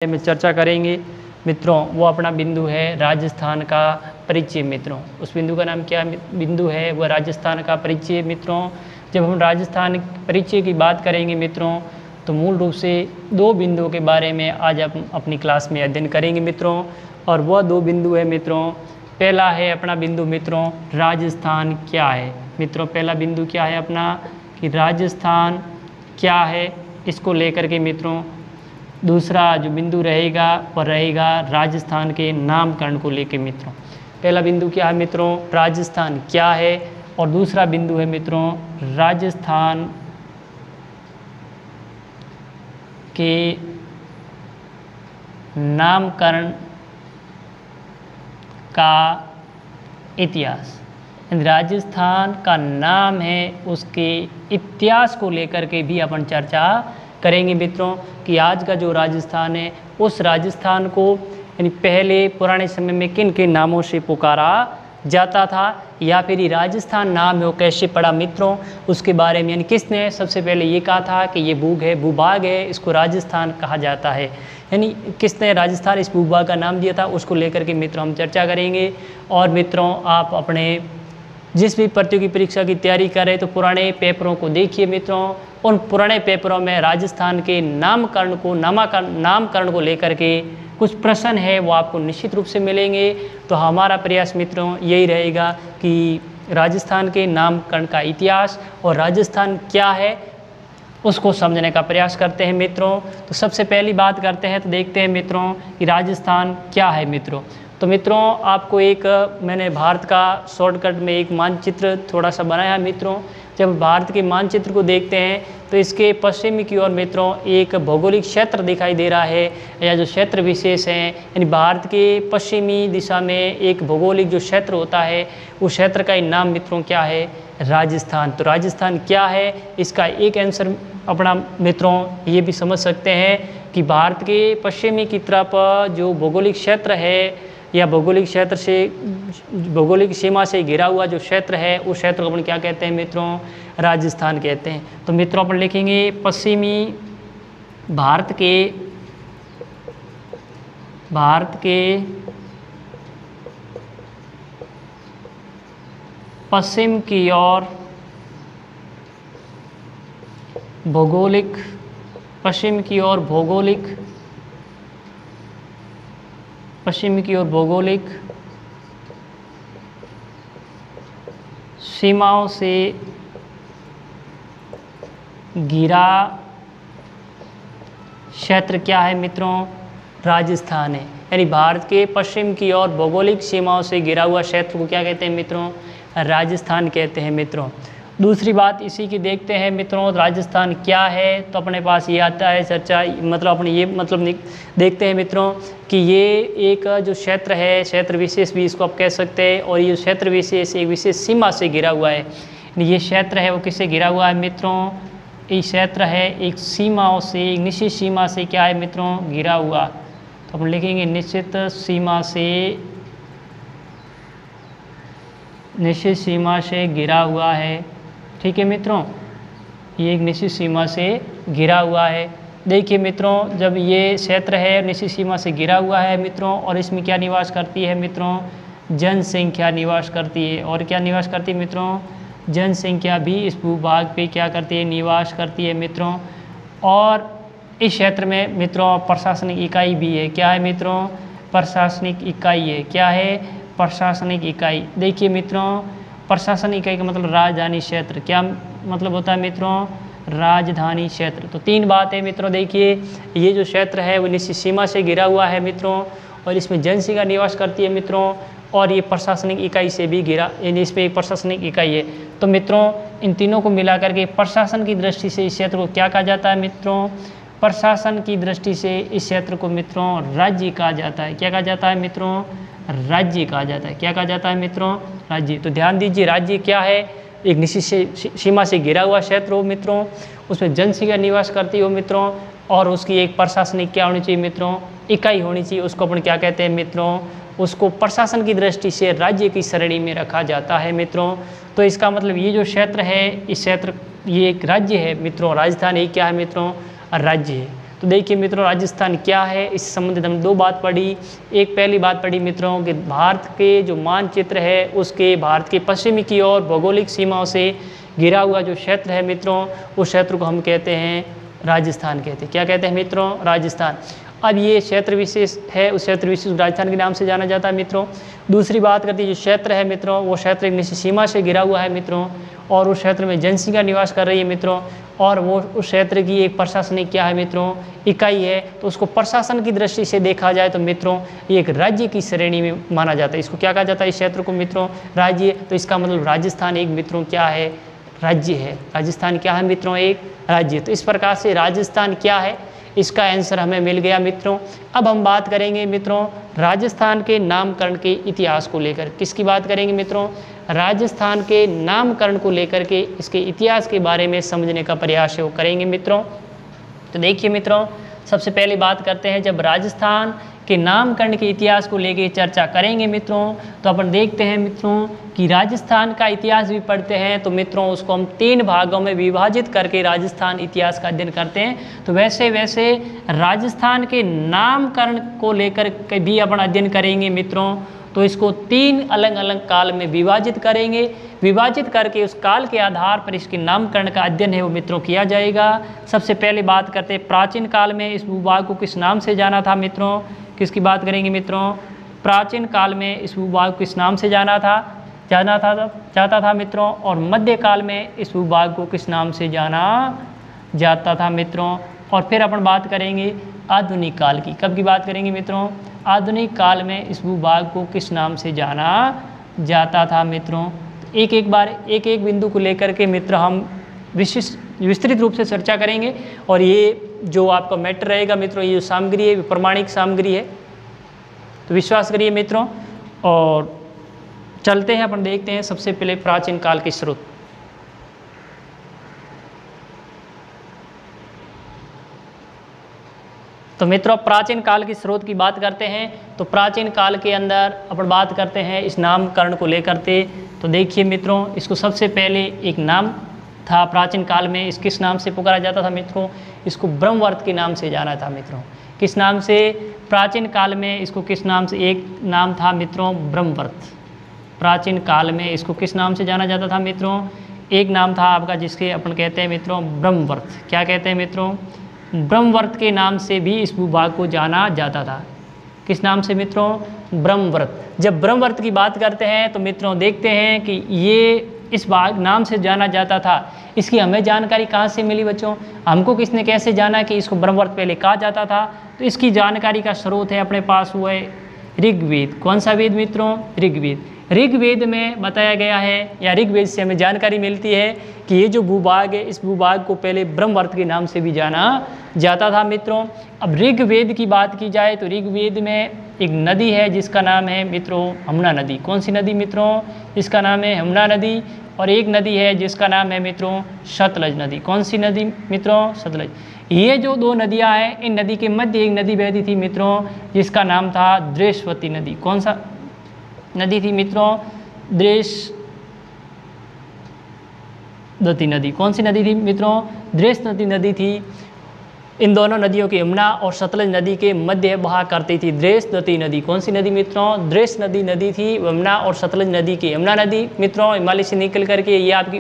में चर्चा करेंगे मित्रों। वो अपना बिंदु है राजस्थान का परिचय मित्रों। उस बिंदु का नाम क्या बिंदु है? वह राजस्थान का परिचय मित्रों। जब हम राजस्थान परिचय की बात करेंगे मित्रों, तो मूल रूप से दो बिंदुओं के बारे में आज हम अपनी क्लास में अध्ययन करेंगे मित्रों। और वह दो बिंदु है मित्रों, पहला है अपना बिंदु मित्रों राजस्थान क्या है मित्रों। पहला बिंदु क्या है अपना कि राजस्थान क्या है, इसको लेकर के मित्रों। दूसरा जो बिंदु रहेगा वह रहेगा राजस्थान के नामकरण को लेकर मित्रों। पहला बिंदु क्या है मित्रों, राजस्थान क्या है, और दूसरा बिंदु है मित्रों राजस्थान के नामकरण का इतिहास। राजस्थान का नाम है, उसके इतिहास को लेकर के भी अपन चर्चा करेंगे मित्रों कि आज का जो राजस्थान है उस राजस्थान को यानी पहले पुराने समय में किन किन नामों से पुकारा जाता था, या फिर ये राजस्थान नाम है वो कैसे पड़ा मित्रों, उसके बारे में। यानी किसने सबसे पहले ये कहा था कि ये भूभाग है, इसको राजस्थान कहा जाता है, यानी किसने राजस्थान इस भूभाग का नाम दिया था, उसको लेकर के मित्रों हम चर्चा करेंगे। और मित्रों आप अपने जिस भी प्रतियोगी परीक्षा की तैयारी कर रहे हैं तो पुराने पेपरों को देखिए मित्रों। उन पुराने पेपरों में राजस्थान के नामकरण को लेकर के कुछ प्रश्न है वो आपको निश्चित रूप से मिलेंगे। तो हमारा प्रयास मित्रों यही रहेगा कि राजस्थान के नामकरण का इतिहास और राजस्थान क्या है उसको समझने का प्रयास करते हैं मित्रों। तो सबसे पहली बात करते हैं तो देखते हैं मित्रों कि राजस्थान क्या है मित्रों। तो मित्रों आपको एक मैंने भारत का शॉर्टकट में एक मानचित्र थोड़ा सा बनाया है मित्रों। जब भारत के मानचित्र को देखते हैं तो इसके पश्चिमी की ओर मित्रों एक भौगोलिक क्षेत्र दिखाई दे रहा है, या जो क्षेत्र विशेष हैं, यानी भारत के पश्चिमी दिशा में एक भौगोलिक जो क्षेत्र होता है उस क्षेत्र का नाम मित्रों क्या है, राजस्थान। तो राजस्थान क्या है, इसका एक आंसर अपना मित्रों ये भी समझ सकते हैं कि भारत के पश्चिमी की तरफ जो भौगोलिक क्षेत्र है या भौगोलिक सीमा से घिरा हुआ जो क्षेत्र है उस क्षेत्र को अपन क्या कहते हैं मित्रों, राजस्थान कहते हैं। तो मित्रों अपन लिखेंगे पश्चिमी भारत के पश्चिम की ओर भौगोलिक सीमाओं से घिरा क्षेत्र क्या है मित्रों, राजस्थान है। यानी भारत के पश्चिम की ओर भौगोलिक सीमाओं से घिरा हुआ क्षेत्र को क्या कहते हैं मित्रों, राजस्थान कहते हैं मित्रों। दूसरी बात इसी की देखते हैं मित्रों, राजस्थान क्या है, तो अपने पास ये आता है चर्चा, मतलब अपने ये मतलब देखते हैं मित्रों कि ये एक जो क्षेत्र है, क्षेत्र विशेष भी इसको आप कह सकते हैं, और ये क्षेत्र विशेष एक विशेष सीमा से घिरा हुआ है। ये क्षेत्र है वो किससे घिरा हुआ है मित्रों, ये क्षेत्र है एक सीमाओं से, एक निश्चित सीमा से क्या है मित्रों, घिरा हुआ। तो अपन लिखेंगे निश्चित सीमा से घिरा हुआ है। ठीक है मित्रों, ये एक निश्चित सीमा से घिरा हुआ है। देखिए मित्रों जब ये क्षेत्र है निश्चित सीमा से घिरा हुआ है मित्रों, और इसमें क्या निवास करती है मित्रों, जनसंख्या निवास करती है। और क्या निवास करती है मित्रों, जनसंख्या भी इस भूभाग पे क्या करती है, निवास करती है मित्रों। और इस क्षेत्र में मित्रों प्रशासनिक इकाई भी है। क्या है मित्रों, प्रशासनिक इकाई है। क्या है, प्रशासनिक इकाई। देखिए मित्रों प्रशासनिक इकाई का मतलब राजधानी क्षेत्र। क्या मतलब होता है मित्रों, राजधानी क्षेत्र। तो तीन बात है मित्रों। देखिए ये जो क्षेत्र है वो निश्चित सीमा से घिरा हुआ है मित्रों, और इसमें जनसंख्या निवास करती है मित्रों, और ये प्रशासनिक इकाई से भी घिरा, यानी इस पर एक प्रशासनिक इकाई है। तो मित्रों इन तीनों को मिला करके प्रशासन की दृष्टि से इस क्षेत्र को क्या कहा जाता है मित्रों, प्रशासन की दृष्टि से इस क्षेत्र को मित्रों राज्य कहा जाता है। क्या कहा जाता है मित्रों, राज्य कहा जाता है। क्या कहा जाता है मित्रों, राज्य। तो ध्यान दीजिए राज्य क्या है, एक निश्चित सीमा से घिरा हुआ क्षेत्र हो मित्रों, उसमें जनसंख्या निवास करती हो मित्रों, और उसकी एक प्रशासनिक क्या होनी चाहिए मित्रों, इकाई होनी चाहिए। उसको अपन क्या कहते हैं मित्रों, उसको प्रशासन की दृष्टि से राज्य की श्रेणी में रखा जाता है मित्रों। तो इसका मतलब ये जो क्षेत्र है, इस क्षेत्र ये एक राज्य है मित्रों, राजस्थान ये क्या है मित्रों, राज्य है। तो देखिए मित्रों राजस्थान क्या है, इससे संबंधित हमने दो बात पढ़ी। एक पहली बात पढ़ी मित्रों कि भारत के जो मानचित्र है उसके भारत के पश्चिमी की ओर भौगोलिक सीमाओं से घिरा हुआ जो क्षेत्र है मित्रों, उस क्षेत्र को हम कहते हैं राजस्थान कहते हैं। क्या कहते हैं मित्रों? राजस्थान। अब ये क्षेत्र विशेष है, उस क्षेत्र विशेष राजस्थान के नाम से जाना जाता है मित्रों। दूसरी बात करती है जो क्षेत्र है मित्रों, वो क्षेत्र एक निश्चित सीमा से घिरा हुआ है मित्रों, और उस क्षेत्र में जनसंख्या निवास कर रही है मित्रों, और वो उस क्षेत्र की एक प्रशासनिक क्या है मित्रों, इकाई है। तो उसको प्रशासन की दृष्टि से देखा जाए तो मित्रों ये एक राज्य की श्रेणी में माना जाता है। इसको क्या कहा जाता है? इस क्षेत्र को मित्रों राज्य। तो इसका मतलब राजस्थान एक मित्रों क्या है? राज्य है। राजस्थान क्या है मित्रों? एक राज्य। तो इस प्रकार से राजस्थान क्या है, इसका आंसर हमें मिल गया मित्रों। अब हम बात करेंगे मित्रों राजस्थान के नामकरण के इतिहास को लेकर। किसकी बात करेंगे मित्रों? राजस्थान के नामकरण को लेकर के इसके इतिहास के बारे में समझने का प्रयास है वो करेंगे मित्रों। तो देखिए मित्रों, सबसे पहले बात करते हैं जब राजस्थान के नामकरण के इतिहास को लेकर चर्चा करेंगे मित्रों, तो अपन देखते हैं मित्रों कि राजस्थान का इतिहास भी पढ़ते हैं तो मित्रों उसको हम 3 भागों में विभाजित करके राजस्थान इतिहास का अध्ययन करते हैं। तो वैसे वैसे राजस्थान के नामकरण को लेकर के भी अपन अध्ययन करेंगे मित्रों। तो इसको 3 अलग अलग काल में विभाजित करेंगे, विभाजित करके उस काल के आधार पर इसके नामकरण का अध्ययन है वो मित्रों किया जाएगा। सबसे पहले बात करते हैं प्राचीन काल में इस भूभाग को किस नाम से जाना था मित्रों। किसकी बात करेंगे मित्रों? प्राचीन काल में इस भूभाग को किस नाम से जाता था मित्रों, और मध्यकाल में इस भूभाग को किस नाम से जाना जाता था मित्रों। और फिर अपन बात करेंगे आधुनिक काल की। कब की बात करेंगे मित्रों? आधुनिक काल में इस भूभाग को किस नाम से जाना जाता था मित्रों। एक एक बिंदु को लेकर के मित्र हम विस्तृत रूप से चर्चा करेंगे, और ये जो आपका मैटर रहेगा मित्रों, ये जो सामग्री है प्रमाणिक सामग्री है, तो विश्वास करिए मित्रों। और चलते हैं अपन देखते हैं सबसे पहले प्राचीन काल के स्रोत। तो मित्रों प्राचीन काल के स्रोत की बात करते हैं, तो प्राचीन काल के अंदर अपन बात करते हैं इस नामकरण को लेकर के। तो देखिए मित्रों, इसको सबसे पहले एक नाम था प्राचीन काल में, इस किस नाम से पुकारा जाता था मित्रों? इसको ब्रह्मवर्त के नाम से जाना था मित्रों। किस नाम से? प्राचीन काल में इसको किस नाम से? एक नाम था मित्रों ब्रह्मवर्त। प्राचीन काल में इसको किस नाम से जाना जाता था मित्रों? एक नाम था आपका जिसके अपन कहते हैं मित्रों ब्रह्मवर्त। क्या कहते हैं मित्रों? ब्रह्मवर्त के नाम से भी इस भूभाग को जाना जाता था। किस नाम से मित्रों? ब्रह्मवर्त। जब ब्रह्मवर्त की बात करते हैं तो मित्रों देखते हैं कि ये इस भाग नाम से जाना जाता था। इसकी हमें जानकारी कहाँ से मिली बच्चों? हमको किसने कैसे जाना कि इसको ब्रह्मवर्त पहले कहा जाता था? तो इसकी जानकारी का स्रोत है अपने पास हुआ है ऋग्वेद। कौन सा वेद मित्रों? ऋग्वेद। ऋग्वेद में बताया गया है, या ऋग्वेद से हमें जानकारी मिलती है कि ये जो भूभाग है इस भूभाग को पहले ब्रह्मवर्त के नाम से भी जाना जाता था मित्रों। अब ऋग्वेद की बात की जाए तो ऋग्वेद में एक नदी है जिसका नाम है मित्रों यमुना नदी। कौन सी नदी मित्रों? इसका नाम है यमुना नदी। और एक नदी है जिसका नाम है मित्रों सतलज नदी। कौन सी नदी मित्रों? सतलज। ये जो 2 नदियाँ हैं, इन नदी के मध्य एक नदी बहती थी मित्रों जिसका नाम था द्रेश्वती नदी। कौन सा नदी थी मित्रों? द्रेश्वती नदी। कौन सी नदी थी मित्रों? द्रेश्वती नदी थी। इन दोनों नदियों के यमुना और सतलज नदी के मध्य बहा करती थी द्रेश्वती नदी। कौन सी नदी मित्रों? द्रेश्वती नदी थी। यमुना और सतलज नदी की यमुना नदी मित्रों हिमालय से निकल करके ये आपकी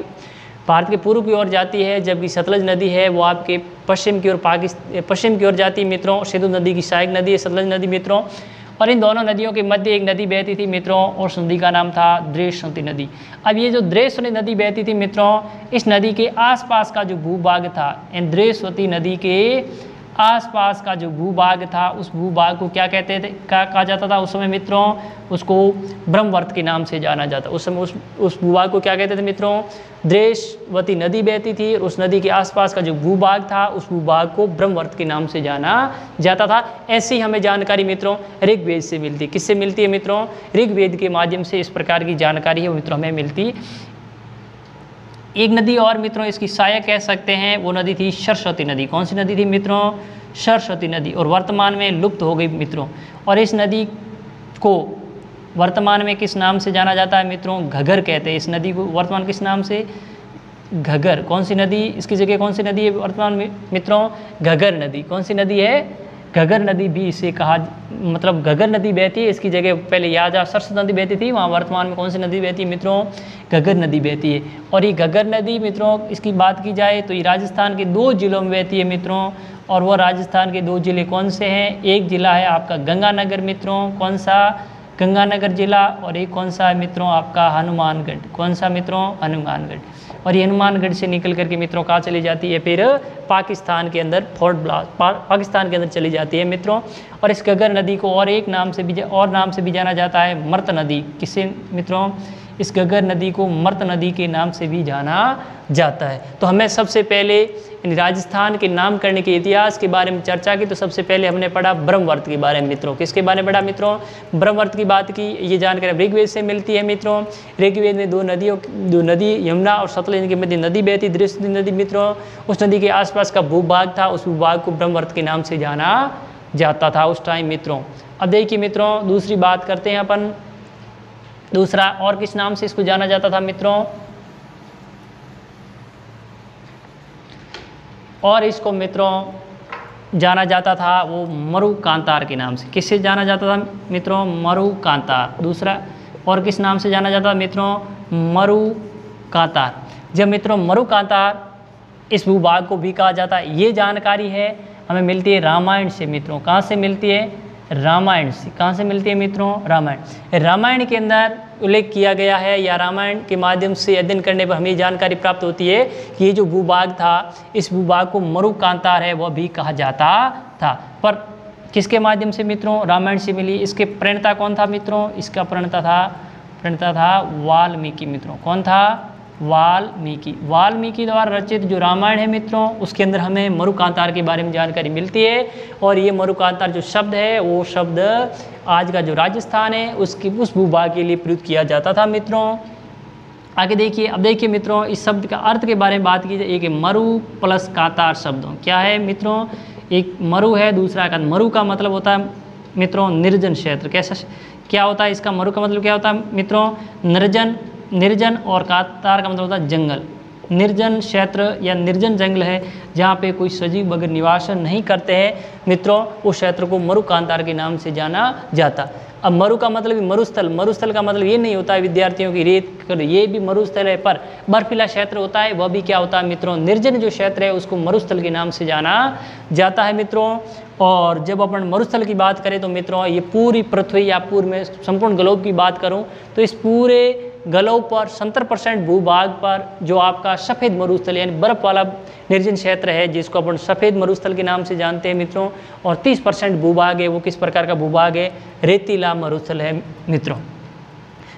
भारत के पूर्व की ओर जाती है, जबकि सतलज नदी है वो आपके पश्चिम की ओर जाती है मित्रों। सिंधु नदी की सहायक नदी है सतलज नदी मित्रों। और इन दोनों नदियों के मध्य एक नदी बहती थी मित्रों, और उस नदी का नाम था द्रेश्वती नदी। अब ये जो द्रेश्वती नदी बहती थी मित्रों, इस नदी के आसपास का जो भूभाग था, इन द्रेश्वती नदी के आसपास का जो भूभाग था उस भूभाग को क्या कहते थे, कहा जाता था उस समय मित्रों? उसको ब्रह्मवर्त के नाम से जाना जाता। उस समय उस भूभाग को क्या कहते थे मित्रों? द्रेश्वती नदी बहती थी, और उस नदी के आसपास का जो भूभाग था उस भूभाग को ब्रह्मवर्त के नाम से जाना जाता था। ऐसी हमें जानकारी मित्रों ऋग्वेद से मिलती। किससे मिलती है मित्रों? ऋग्वेद के माध्यम से इस प्रकार की जानकारी है मित्रों हमें मिलती। एक नदी और मित्रों इसकी सहायक कह सकते हैं, वो नदी थी सरस्वती नदी। कौन सी नदी थी मित्रों? सरस्वती नदी। और वर्तमान में लुप्त हो गई मित्रों। और इस नदी को वर्तमान में किस नाम से जाना जाता है मित्रों? घग्गर कहते हैं। इस नदी को वर्तमान किस नाम से घगर, कौन सी नदी, इसकी जगह कौन सी नदी है वर्तमान में मित्रों, घगर नदी। कौन सी नदी है, घगर नदी भी इसे कहा, मतलब घगर नदी बहती है, इसकी जगह पहले याद आ सरस्वती नदी बहती थी, वहाँ वर्तमान में कौन सी नदी बहती है मित्रों, घगर नदी बहती है। और ये घगर नदी मित्रों इसकी बात की जाए तो ये राजस्थान के 2 जिलों में बहती है मित्रों, और वो राजस्थान के 2 जिले कौन से हैं, एक जिला है आपका गंगानगर मित्रों, कौन सा, गंगानगर जिला, और एक कौन सा है मित्रों आपका हनुमानगढ़, कौन सा मित्रों, हनुमानगढ़। और ये हनुमानगढ़ से निकल करके मित्रों कहाँ चली जाती है, फिर पाकिस्तान के अंदर फोर्ट ब्लास्ट पाकिस्तान के अंदर चली जाती है मित्रों। और इस घगर नदी को और एक नाम से भी जाना जाता है मर्त नदी। किससे मित्रों, इस घगर नदी को मर्त नदी के नाम से भी जाना जाता है। तो हमें सबसे पहले राजस्थान के नामकरण के इतिहास के बारे में चर्चा की, तो सबसे पहले हमने पढ़ा ब्रह्मवर्त के बारे में मित्रों। किसके बारे में पढ़ा मित्रों, ब्रह्मवर्त की बात की। ये जानकारी ऋग्वेद से मिलती है मित्रों। ऋग्वेद में 2 नदी यमुना और सतलज के मध्य नदी बहती, दृष्टि नदी मित्रों। उस नदी के आसपास का भूभाग था, उस भूभाग को ब्रह्मवर्त के नाम से जाना जाता था उस टाइम मित्रों। अब देखिए मित्रों दूसरी बात करते हैं अपन, दूसरा और किस नाम से इसको जाना जाता था मित्रों, और इसको मित्रों जाना जाता था वो मरुकांतार के नाम से। किससे जाना जाता था मित्रों, मरुकांतार। दूसरा और किस नाम से जाना जाता था मित्रों, मरुकांतार। जब मित्रों मरुकांतार इस भूभाग को भी कहा जाता है, ये जानकारी है हमें मिलती है रामायण से मित्रों। कहाँ से मिलती है, रामायण से। कहाँ से मिलती है मित्रों, रामायण। रामायण के अंदर उल्लेख किया गया है, या रामायण के माध्यम से अध्ययन करने पर हमें जानकारी प्राप्त होती है कि ये जो भूभाग था, इस भूभाग को मरुकांतार है वह भी कहा जाता था। पर किसके माध्यम से मित्रों, रामायण से मिली। इसके प्रणेता कौन था मित्रों, इसका प्रणेता था वाल्मीकि मित्रों। कौन था, वाल्मीकि द्वारा रचित जो रामायण है मित्रों, उसके अंदर हमें मरुकांतार के बारे में जानकारी मिलती है। और ये मरुकांतार जो शब्द है, वो शब्द आज का जो राजस्थान है उस भूभाग के लिए प्रयुक्त किया जाता था मित्रों। आगे देखिए, अब देखिए मित्रों इस शब्द का अर्थ के बारे में बात की जाए। एक मरु प्लस कांतार शब्दों, क्या है मित्रों, एक मरु है, दूसरा का मरु का मतलब होता है मित्रों निर्जन क्षेत्र। कैसा क्या होता है इसका, मरु का मतलब क्या होता है मित्रों, निर्जन, और कांतार का मतलब होता है जंगल। निर्जन क्षेत्र या निर्जन जंगल है जहाँ पे कोई सजीव बगैर निवास नहीं करते हैं मित्रों, उस क्षेत्र को मरुकांतार के नाम से जाना जाता। अब मरु का मतलब मरुस्थल का मतलब ये नहीं होता है विद्यार्थियों की रेत, ये भी मरुस्थल है, पर बर्फीला क्षेत्र होता है वह भी क्या होता है मित्रों, निर्जन जो क्षेत्र है उसको मरुस्थल के नाम से जाना जाता है मित्रों। और जब अपन मरुस्थल की बात करें तो मित्रों ये पूरी पृथ्वी या पूर्व में संपूर्ण ग्लोब की बात करूं तो इस पूरे ग्लोब पर 70% भूभाग पर जो आपका सफ़ेद मरुस्थल यानी बर्फ वाला निर्जन क्षेत्र है जिसको अपन सफ़ेद मरुस्थल के नाम से जानते हैं मित्रों, और 30% भूभाग है वो किस प्रकार का भूभाग है, रेतीला मरुस्थल है मित्रों।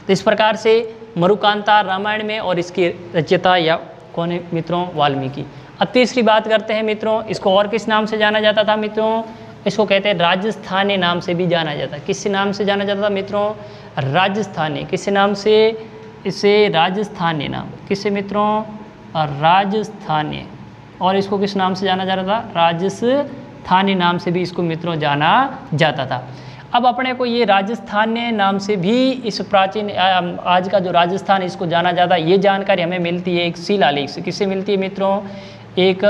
तो इस प्रकार से मरुकांतार रामायण में, और इसकी रचयिता या कौन है मित्रों, वाल्मीकि। अब तीसरी बात करते हैं मित्रों, इसको और किस नाम से जाना जाता था मित्रों, इसको कहते हैं राजस्थानी नाम से भी जाना जाता है। किस नाम से जाना जाता था मित्रों, राजस्थानी। किस नाम से, इसे राजस्थानी नाम, किससे मित्रों, राजस्थानी। और इसको किस नाम से जाना जाता था, राजस्थानी नाम से भी इसको मित्रों जाना जाता था। अब अपने को ये राजस्थानी नाम से भी इस प्राचीन आज का जो राजस्थान इसको जाना जाता है, ये जानकारी हमें मिलती है एक शिलालेख से। किससे मिलती है मित्रों, एक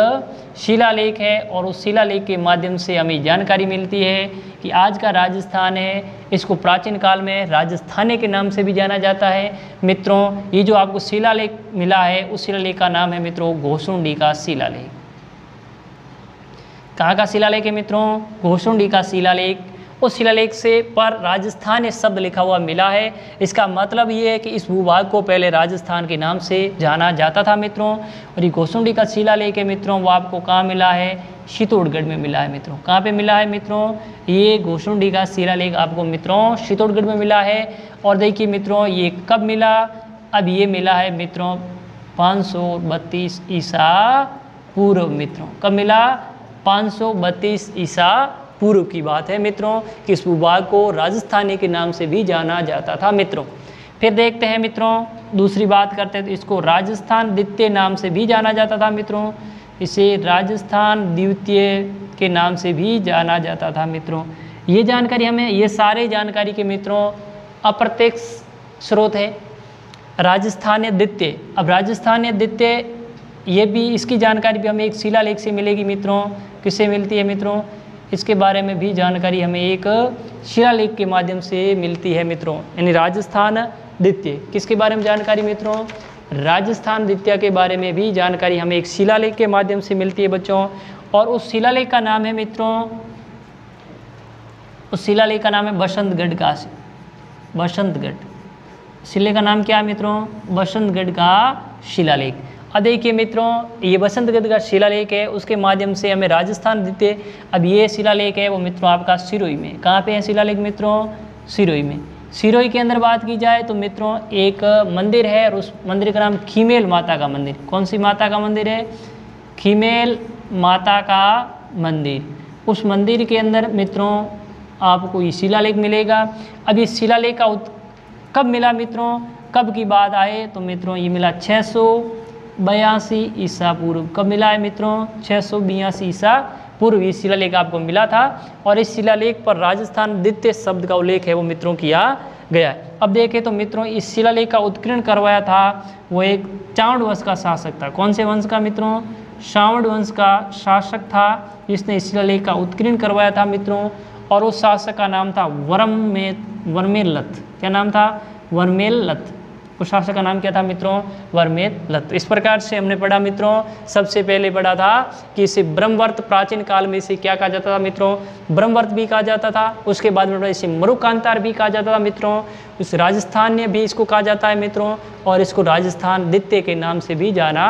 शिलालेख है, और उस शिलालेख के माध्यम से हमें जानकारी मिलती है कि आज का राजस्थान है इसको प्राचीन काल में राजस्थानी के नाम से भी जाना जाता है मित्रों। ये जो आपको शिलालेख मिला है उस शिलालेख का नाम है मित्रों घोसुंडी का शिलालेख। कहाँ का शिलालेख है मित्रों, घोसुंडी का शिलालेख। उस शिलालेख से पर राजस्थान शब्द लिखा हुआ मिला है। इसका मतलब ये है कि इस भूभाग को पहले राजस्थान के नाम से जाना जाता था मित्रों। और ये घोसुंडी का शिलालेख है मित्रों, वो आपको कहाँ मिला है, चित्तौड़गढ़ में मिला है मित्रों। कहाँ पे मिला है मित्रों, ये घोसुंडी का शिलालेख आपको मित्रों चित्तौड़गढ़ में मिला है। और देखिए मित्रों ये कब मिला, अब ये मिला है मित्रों 532 ईसा पूर्व मित्रों। कब मिला, 532 ईसा पूर्व की बात है मित्रों कि इस भूभाग को राजस्थानी के नाम से भी जाना जाता था मित्रों। फिर देखते हैं मित्रों दूसरी बात करते हैं तो इसको राजस्थान द्वितीय नाम से भी जाना जाता था मित्रों। इसे राजस्थान द्वितीय के नाम से भी जाना जाता था मित्रों। ये जानकारी हमें, ये सारे जानकारी के मित्रों अप्रत्यक्ष स्रोत है। राजस्थान द्वितीय, अब राजस्थान द्वितीय ये भी, इसकी जानकारी भी हमें एक शिलालेख से मिलेगी मित्रों। किससे मिलती है मित्रों? इसके बारे में भी जानकारी हमें एक शिलालेख के माध्यम से मिलती है मित्रों। यानी राजस्थान द्वितीय, किसके बारे में जानकारी मित्रों? राजस्थान द्वितीय के बारे में भी जानकारी हमें एक शिलालेख के माध्यम से मिलती है बच्चों। और उस शिलालेख का नाम है मित्रों, उस शिलालेख का नाम है बसंतगढ़ का, बसंतगढ़ शिलालेख का नाम क्या है मित्रों? बसंतगढ़ का शिलालेख। अब देखिए मित्रों, ये बसंतगढ़ का शिलालेख है, उसके माध्यम से हमें राजस्थान द्वितीय। अब ये शिलालेख है वो मित्रों आपका सिरोही में। कहाँ पे है शिलालेख मित्रों? सिरोही में। सिरोही के अंदर बात की जाए तो मित्रों एक मंदिर है और उस मंदिर का नाम खीमेल माता का मंदिर। कौन सी माता का मंदिर है? खीमेल माता का मंदिर। उस मंदिर के अंदर मित्रों आपको ये शिलालेख मिलेगा। अब इस शिलालेख का कब मिला मित्रों? कब की बात आए तो मित्रों ये मिला 682 ईसा पूर्व। कब मिला है मित्रों? 682 ईसा पूर्व ये शिलालेख आपको मिला था। और इस शिलालेख पर राजस्थान द्वितीय शब्द का उल्लेख है वो मित्रों किया गया है। अब देखें तो मित्रों इस शिलालेख का उत्कीर्ण करवाया था वो एक चावड़ वंश का शासक था। कौन से वंश का मित्रों? चावड़ वंश का शासक था जिसने इस शिलालेख का उत्कीर्ण करवाया था मित्रों। और उस शासक का नाम था वर्मेललत। क्या नाम था? वर्मेललत। उस शासक का नाम क्या था मित्रों? वर्मेललत। इस प्रकार से हमने पढ़ा मित्रों, सबसे पहले पढ़ा था कि इसे ब्रह्मवर्त, प्राचीन काल में इसे क्या कहा जाता था मित्रों? ब्रह्मवर्त भी कहा जाता था। उसके बाद में इसे मरुकांतार भी कहा जाता था मित्रों। उस राजस्थान ने भी इसको कहा जाता है मित्रों। और इसको राजस्थान द्वितीय के नाम से भी जाना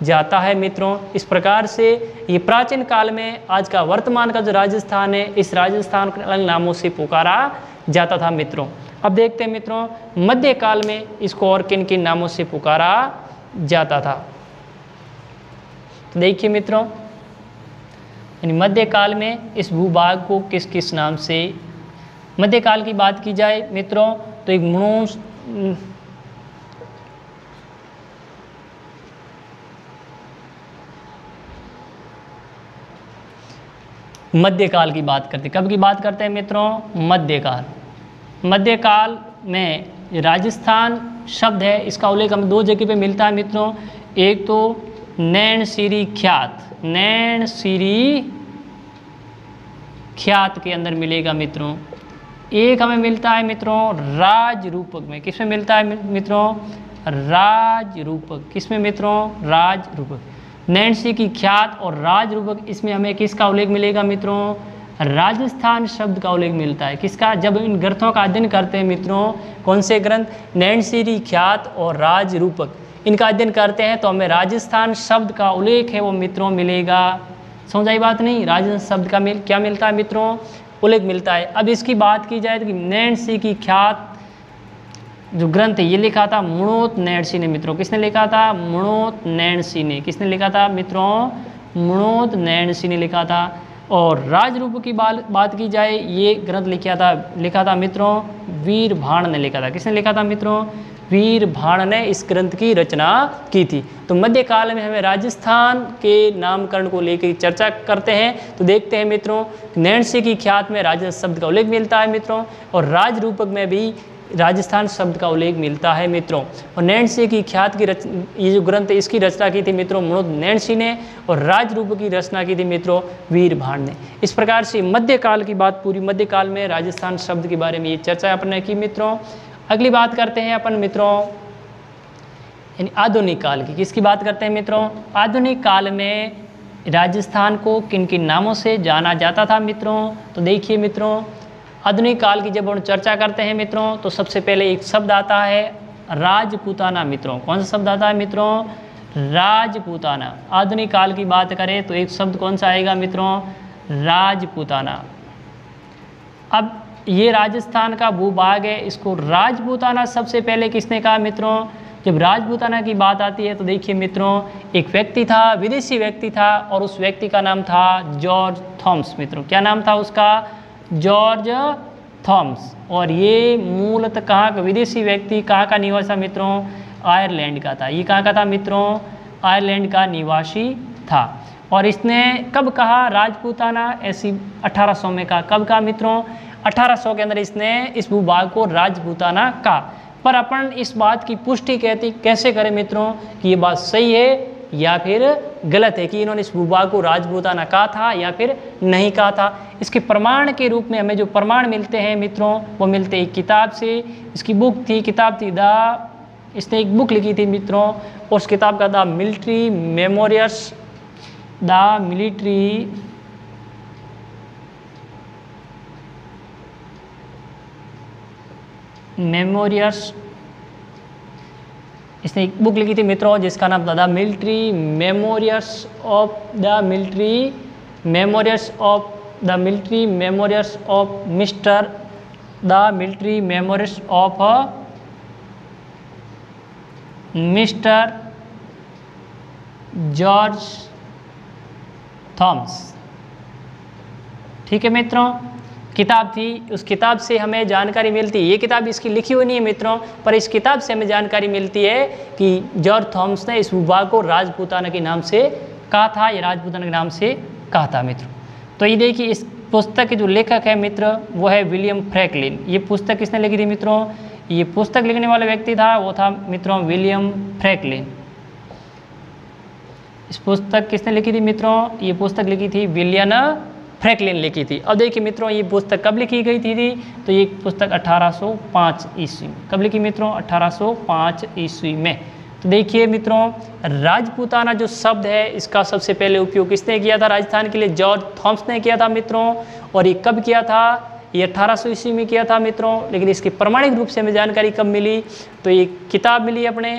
जाता है मित्रों। इस प्रकार से ये प्राचीन काल में आज का वर्तमान का जो राजस्थान है, इस राजस्थान को अलग नामों से पुकारा जाता था मित्रों। अब देखते हैं मित्रों मध्यकाल में इसको और किन किन नामों से पुकारा जाता था। तो देखिए मित्रों, यानी मध्यकाल में इस भूभाग को किस किस नाम से, मध्यकाल की बात की जाए मित्रों तो एक मध्यकाल की बात करते हैं। कब की बात करते हैं मित्रों? मध्यकाल। मध्यकाल में राजस्थान शब्द है, इसका उल्लेख हमें दो जगह पे मिलता है मित्रों। एक तो नैनसिरी ख्यात, नैनसिरी ख्यात के अंदर मिलेगा मित्रों। एक हमें मिलता है मित्रों राज रूपक में। किसमें मिलता है मित्रों? राज रूपक। किसमें मित्रों? राज रूपक। नैन्सी की ख्यात और राज रूपक, इसमें हमें किसका उल्लेख मिलेगा मित्रों? राजस्थान शब्द का उल्लेख मिलता है। किसका? जब इन ग्रंथों का अध्ययन करते हैं मित्रों, कौन से ग्रंथ? नैन्सी ख्यात और राज रूपक, इनका अध्ययन करते हैं तो हमें राजस्थान शब्द का उल्लेख है वो मित्रों मिलेगा। समझ आई बात नहीं? राजस्थान शब्द का क्या मिलता है मित्रों? उल्लेख मिलता है। अब इसकी बात की जाए तो नैन्सी की ख्यात जो ग्रंथ है ये लिखा था मणोत नैन्सी ने मित्रों। किसने लिखा था? मणोत नैन्सी ने। किसने लिखा था मित्रों? मणोत नैन्सी ने लिखा था। और राजरूप की बात की जाए, ये ग्रंथ लिखा था मित्रों वीर भाण ने लिखा था। किसने लिखा था मित्रों? वीर भाण ने इस ग्रंथ की रचना की थी। तो मध्यकाल में हमें राजस्थान के नामकरण को लेकर चर्चा करते हैं तो देखते हैं मित्रों नैन्सी की ख्यात में राजस्थान शब्द का उल्लेख मिलता है मित्रों, और राजरूपक में भी राजस्थान शब्द का उल्लेख मिलता है मित्रों। और नैन्सी की ख्यात की ये जो ग्रंथ है इसकी रचना की थी मित्रों मणोत नैन्सी ने, और राजरूप की रचना की थी मित्रों वीर भाण ने। इस प्रकार से मध्यकाल की बात, पूरी मध्यकाल में राजस्थान शब्द के बारे में ये चर्चा अपन ने की मित्रों। अगली बात करते हैं अपन मित्रों यानी आधुनिक काल की। किसकी बात करते हैं मित्रों? आधुनिक काल में राजस्थान को किन किन नामों से जाना जाता था मित्रों? तो देखिए मित्रों आधुनिक काल की जब हम चर्चा करते हैं मित्रों तो सबसे पहले एक शब्द आता है राजपूताना मित्रों। कौन सा शब्द आता है मित्रों? राजपूताना। आधुनिक काल की बात करें तो एक शब्द कौन सा आएगा मित्रों? राजपूताना। अब ये राजस्थान का भूभाग है, इसको राजपूताना सबसे पहले किसने कहा मित्रों? जब राजपूताना की बात आती है तो देखिए मित्रों एक व्यक्ति था, विदेशी व्यक्ति था, और उस व्यक्ति का नाम था जॉर्ज थॉमस मित्रों। क्या नाम था उसका? George Thomas. और ये मूलतः कहाँ का विदेशी व्यक्ति, कहाँ का निवासी मित्रों? आयरलैंड का था। ये कहाँ का था मित्रों? आयरलैंड का निवासी था। और इसने कब कहा राजपूताना? ऐसी 1800 में कहा। कब कहा मित्रों? 1800 के अंदर इसने इस भूभाग को राजपूताना कहा। पर अपन इस बात की पुष्टि कैसे करें मित्रों कि ये बात सही है या फिर गलत है कि इन्होंने इस भूभाग को राजपूताना कहा था या फिर नहीं कहा था। इसके प्रमाण के रूप में हमें जो प्रमाण मिलते हैं मित्रों वो मिलते हैं एक किताब से। इसकी किताब थी इसने एक बुक लिखी थी मित्रों, उस किताब का द मिलिट्री मेमोरियल्स इसने एक बुक लिखी थी मित्रों जिसका नाम था the military memorials of mister George Thoms. ठीक है मित्रों, किताब थी, उस किताब से हमें जानकारी मिलती है। ये किताब इसकी लिखी हुई नहीं है मित्रों, पर इस किताब से हमें जानकारी मिलती है कि जॉर्ज थॉम्स ने इस भूभाग को राजपूताना के नाम से कहा था, या राजपूताना के नाम से कहा था मित्रों। तो ये देखिए इस पुस्तक के जो लेखक है मित्र वो है विलियम फ्रैंकलिन। ये पुस्तक किसने लिखी थी मित्रों? ये पुस्तक लिखने वाला व्यक्ति था वो था मित्रों विलियम फ्रैंकलिन। इस पुस्तक किसने लिखी थी मित्रों? ये पुस्तक लिखी थी विलियम फ्रैंकलिन लिखी थी। अब देखिए मित्रों ये पुस्तक कब लिखी गई थी? तो ये पुस्तक 1805 ईस्वी में। कब लिखी मित्रों? 1805 ईस्वी में। तो देखिए मित्रों राजपूताना जो शब्द है इसका सबसे पहले उपयोग किसने किया था राजस्थान के लिए? जॉर्ज थॉम्स ने किया था मित्रों। और ये कब किया था? ये 1800 ईस्वी में किया था मित्रों। लेकिन इसकी प्रमाणिक रूप से हमें जानकारी कब मिली? तो ये किताब मिली अपने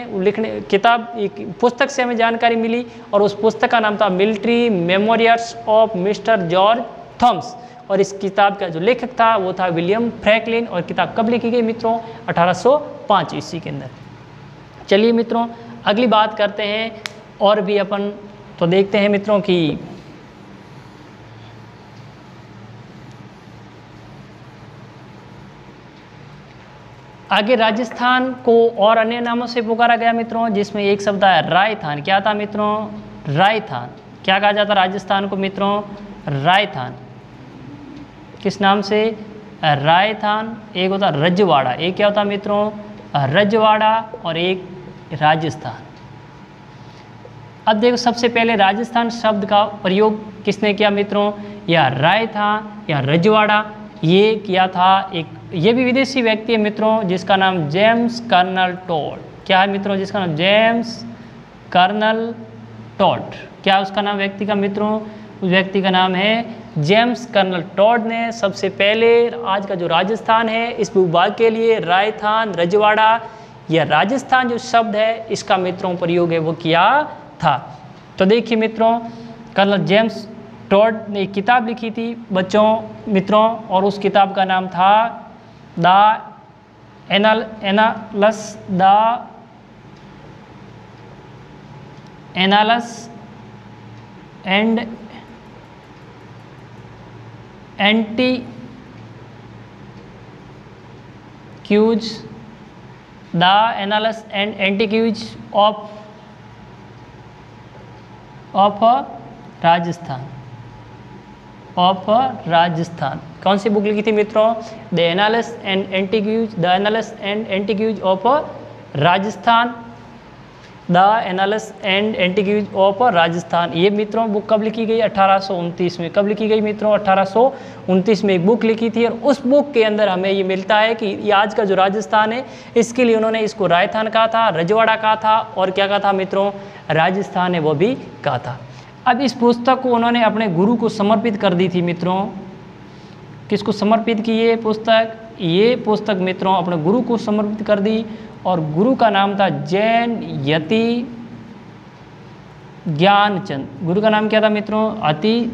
एक पुस्तक से हमें जानकारी मिली, और उस पुस्तक का नाम था military memorials of mister George Thoms. और इस किताब का जो लेखक था वो था विलियम फ्रैंकलिन। और किताब कब लिखी गई मित्रों? 1805 ईस्वी के अंदर। चलिए मित्रों अगली बात करते हैं, और भी अपन तो देखते हैं मित्रों कि आगे राजस्थान को और अन्य नामों से पुकारा गया मित्रों, जिसमें एक शब्द है रायथान। क्या था मित्रों? रायथान। क्या कहा जाता राजस्थान को मित्रों? रायथान। किस नाम से? रायथान। एक होता रजवाड़ा, एक क्या होता मित्रों? रजवाड़ा, और एक राजस्थान। अब देखो सबसे पहले राजस्थान शब्द का प्रयोग किसने किया मित्रों? या रायथान या रजवाड़ा ये किया था ये भी विदेशी व्यक्ति है मित्रों जिसका नाम जेम्स कर्नल टॉड। क्या है मित्रों? जिसका नाम जेम्स कर्नल टॉड। क्या उसका नाम व्यक्ति का मित्रों? उस व्यक्ति का नाम है जेम्स कर्नल टॉड ने सबसे पहले आज का जो राजस्थान है इस भूभाग के लिए रायथान रजवाड़ा या राजस्थान जो शब्द है इसका मित्रों प्रयोग है वो किया था। तो देखिए मित्रों कर्नल जेम्स टॉड ने एक किताब लिखी थी बच्चों मित्रों, और उस किताब का नाम था द एनालस एंड एंटीक्यूज राजस्थान। कौन सी बुक लिखी थी मित्रों? The एनालस and एंटीक्यूज of Rajasthan. The एनालस and एंटीक्यूज of Rajasthan. ये मित्रों बुक कब लिखी गई? 1829 में। कब लिखी गई मित्रों? 1829 में एक बुक लिखी थी, और उस बुक के अंदर हमें ये मिलता है कि ये आज का जो राजस्थान है इसके लिए उन्होंने इसको रायथान कहा था, रजवाड़ा कहा था, और क्या कहा था मित्रों? राजस्थान है वो भी कहा था। अब इस पुस्तक को उन्होंने अपने गुरु को समर्पित कर दी थी मित्रों। किसको समर्पित की ये पुस्तक? ये पुस्तक मित्रों अपने गुरु को समर्पित कर दी, और गुरु का नाम था जैन यति ज्ञानचंद। गुरु का नाम क्या था मित्रों? अति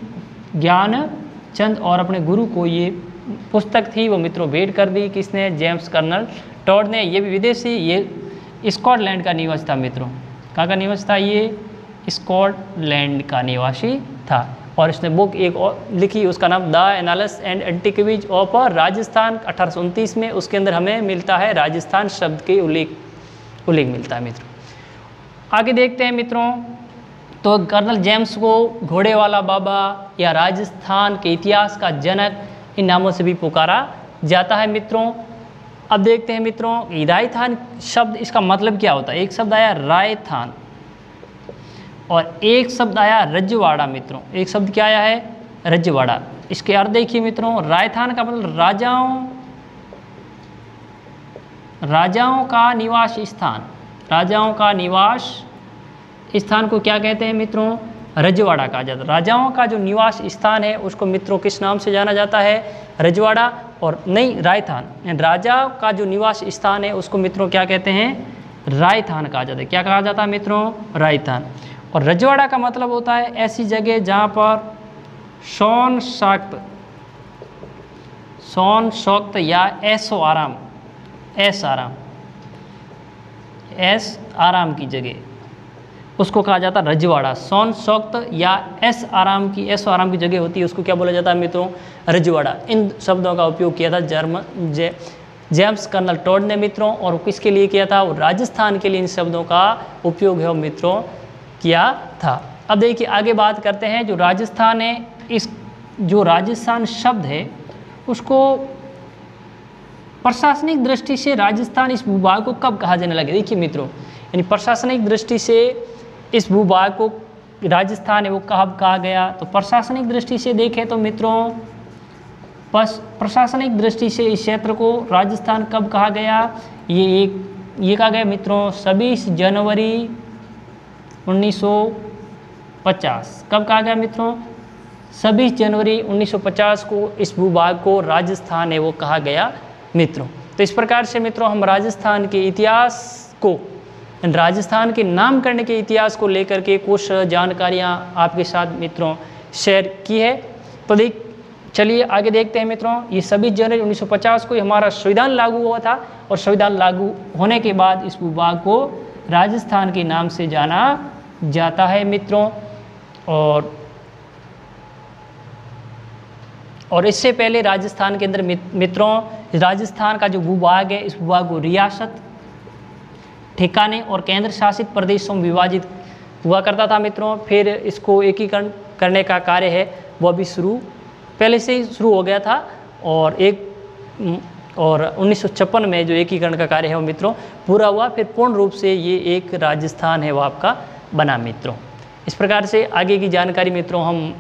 ज्ञानचंद। और अपने गुरु को ये पुस्तक थी वो मित्रों भेंट कर दी। किसने? जेम्स कर्नल टॉड ने। ये भी विदेशी, ये स्कॉटलैंड का निवासी था मित्रों। कहाँ का निवासी था? ये स्कॉटलैंड का निवासी था। और इसने बुक एक और लिखी उसका नाम द एनालस एंड एंटीक्यूज ऑफ राजस्थान 1829 में। उसके अंदर हमें मिलता है राजस्थान शब्द के उल्लेख मिलता है मित्रों। आगे देखते हैं मित्रों, तो कर्नल जेम्स को घोड़े वाला बाबा या राजस्थान के इतिहास का जनक इन नामों से भी पुकारा जाता है मित्रों। अब देखते हैं मित्रों रायथान शब्द इसका मतलब क्या होता है? एक शब्द आया रायथान। और एक शब्द आया रजवाड़ा मित्रों, एक शब्द क्या आया है? रजवाड़ा। इसके अर्थ देखिए मित्रों, राजस्थान का मतलब राजाओं का निवास स्थान। राजाओं का निवास स्थान को क्या कहते हैं मित्रों? रजवाड़ा कहा जाता है। राजाओं का जो निवास स्थान है उसको मित्रों किस नाम से जाना जाता है? रजवाड़ा। और नहीं, राजस्थान, राजा का जो निवास स्थान है उसको मित्रों क्या कहते हैं? राजस्थान कहा जाता है। क्या कहा जाता है मित्रों? राजस्थान। और रजवाड़ा का मतलब होता है ऐसी जगह जहाँ पर शौन शौक्त या ऐशो आराम, ऐश आराम की जगह, उसको कहा जाता है रजवाड़ा। शौन शौक्त या ऐशो आराम की जगह होती है, उसको क्या बोला जाता है मित्रों? रजवाड़ा। इन शब्दों का उपयोग किया था जेम्स कर्नल टॉड ने मित्रों, और किसके लिए किया था? वो राजस्थान के लिए इन शब्दों का उपयोग है मित्रों किया था। अब देखिए आगे बात करते हैं, जो राजस्थान है, इस जो राजस्थान शब्द है उसको प्रशासनिक दृष्टि से राजस्थान इस भूभाग को कब कहा जाने लगे? देखिए मित्रों, यानी प्रशासनिक दृष्टि से इस भूभाग को राजस्थान है वो कब कहा गया? तो प्रशासनिक दृष्टि से देखें तो मित्रों, प्रशासनिक दृष्टि से इस क्षेत्र को राजस्थान कब कहा गया? ये कहा गया मित्रों 26 जनवरी 1950। कब कहा गया मित्रों? 26 जनवरी 1950 को इस भूभाग को राजस्थान है वो कहा गया मित्रों। तो इस प्रकार से मित्रों हम राजस्थान के इतिहास को, राजस्थान के नामकरण के इतिहास को लेकर के कुछ जानकारियाँ आपके साथ मित्रों शेयर की है। तो चलिए आगे देखते हैं मित्रों। ये 26 जनवरी 1950 को हमारा संविधान लागू हुआ था, और संविधान लागू होने के बाद इस भूभाग को राजस्थान के नाम से जाना जाता है मित्रों। और इससे पहले राजस्थान के अंदर मित्रों, राजस्थान का जो भूभाग है, इस भूभाग को रियासत, ठिकाने और केंद्र शासित प्रदेशों में विभाजित हुआ करता था मित्रों। फिर इसको एकीकरण करने का कार्य है वह भी पहले से ही शुरू हो गया था, और 1956 में जो एकीकरण का कार्य है वो मित्रों पूरा हुआ। फिर पूर्ण रूप से ये एक राजस्थान है वो आपका बना मित्रों। इस प्रकार से आगे की जानकारी मित्रों हम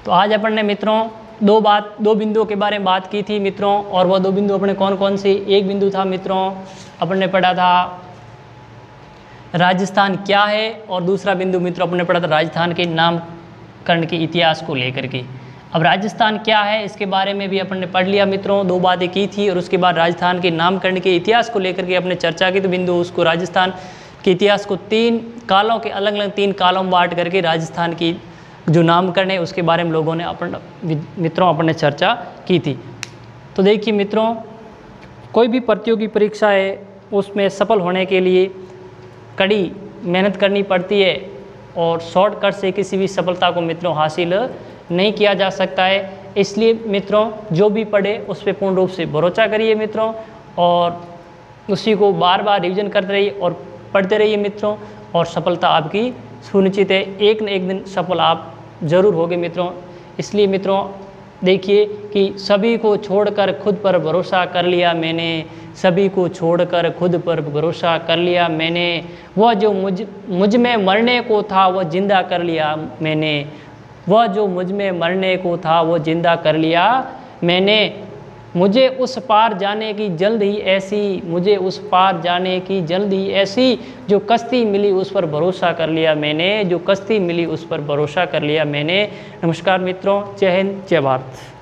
तो आज अपन ने मित्रों दो बिंदुओं के बारे में बात की थी मित्रों, और वह दो बिंदु अपने कौन कौन से? एक बिंदु था मित्रों अपन ने पढ़ा था राजस्थान क्या है, और दूसरा बिंदु मित्रों अपन ने पढ़ा था राजस्थान के नामकरण के इतिहास को लेकर के। अब राजस्थान क्या है इसके बारे में भी अपन ने पढ़ लिया मित्रों, दो बातें की थी, और उसके बाद राजस्थान के नामकरण के इतिहास को लेकर के अपने चर्चा की। तो बिंदु उसको राजस्थान के इतिहास को 3 कालों के अलग अलग 3 कालों में बांट करके राजस्थान की जो नामकरण है उसके बारे में लोगों ने अपन ने चर्चा की थी। तो देखिए मित्रों, कोई भी प्रतियोगी परीक्षा है उसमें सफल होने के लिए कड़ी मेहनत करनी पड़ती है, और शॉर्टकट से किसी भी सफलता को मित्रों हासिल नहीं किया जा सकता है। इसलिए मित्रों जो भी पढ़े उस पर पूर्ण रूप से भरोसा करिए मित्रों, और उसी को बार बार रिवीजन करते रहिए और पढ़ते रहिए मित्रों, और सफलता आपकी सुनिश्चित है। एक न एक दिन सफल आप जरूर होगे मित्रों। इसलिए मित्रों देखिए कि सभी को छोड़कर खुद पर भरोसा कर लिया मैंने, सभी को छोड़कर खुद पर भरोसा कर लिया मैंने, वह जो मुझ में मरने को था वह जिंदा कर लिया मैंने, वह जो मुझ में मरने को था वो जिंदा कर लिया मैंने, मुझे उस पार जाने की जल्द ही ऐसी, मुझे उस पार जाने की जल्द ही ऐसी, जो कश्ती मिली उस पर भरोसा कर लिया मैंने, जो कश्ती मिली उस पर भरोसा कर लिया मैंने। नमस्कार मित्रों, जय हिंद, जय भारत।